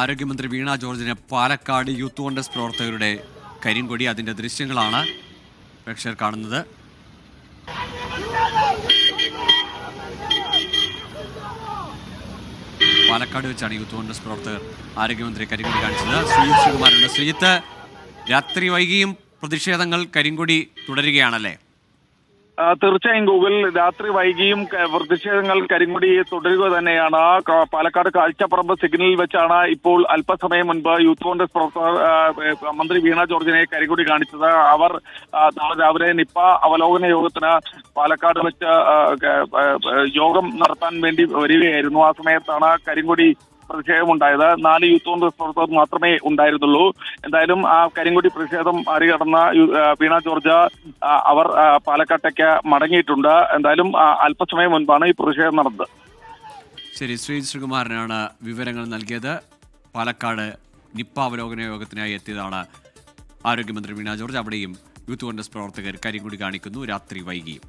ആരോഗ്യമന്ത്രി വീണ ജോർജിന് പാലക്കാട് യൂത്ത് കോൺഗ്രസ് പ്രവർത്തകരുടെ കരിങ്കൊടി, അതിന്റെ ദൃശ്യങ്ങളാണ് പ്രേക്ഷകർ കാണുന്നത്. പാലക്കാട് വെച്ചാണ് യൂത്ത് കോൺഗ്രസ് പ്രവർത്തകർ ആരോഗ്യമന്ത്രി കരിങ്കൊടി കാണിച്ചത്. ശ്രീജിത്ത് ശ്രീകുമാറുണ്ട്. ശ്രീജിത്ത്, രാത്രി വൈകിയും പ്രതിഷേധങ്ങൾ കരിങ്കൊടി തുടരുകയാണല്ലേ? തീർച്ചയായും ഗൂഗിൾ, രാത്രി വൈകിയും പ്രതിഷേധങ്ങൾ കരിങ്കൊടി തുടരുക തന്നെയാണ്. പാലക്കാട് കാഴ്ചപ്പറമ്പ് സിഗ്നലിൽ വെച്ചാണ് ഇപ്പോൾ അല്പസമയം മുൻപ് യൂത്ത് കോൺഗ്രസ് പ്രവർത്തകർ മന്ത്രി വീണ ജോർജിനെ കരിങ്കൊടി കാണിച്ചത്. അവർ നാളെ രാവിലെ നിപ്പ അവലോകന യോഗത്തിന് പാലക്കാട് വെച്ച് യോഗം നടത്താൻ വേണ്ടി വരികയായിരുന്നു. ആ സമയത്താണ് കരിങ്കൊടി പ്രതിഷേധമുണ്ടായത്. 4 യൂത്ത് കോൺഗ്രസ് പ്രവർത്തകർ മാത്രമേ ഉണ്ടായിരുന്നുള്ളൂ. എന്തായാലും ആ കരിങ്കൊടി പ്രതിഷേധം മറികടന്ന വീണ ജോർജ് അവർ പാലക്കാട്ടേക്ക് മടങ്ങിയിട്ടുണ്ട്. എന്തായാലും അല്പസമയം മുൻപാണ് ഈ പ്രതിഷേധം നടന്നത്. ശരി, ശ്രീകുമാരനാണ് വിവരങ്ങൾ നൽകിയത്. പാലക്കാട് നിപ്പ അവലോകന യോഗത്തിനായി എത്തിയതാണ് ആരോഗ്യമന്ത്രി വീണ ജോർജ്. അവിടെയും യൂത്ത് കോൺഗ്രസ് പ്രവർത്തകർ കരിങ്കൊടി കാണിക്കുന്നു രാത്രി വൈകിയും.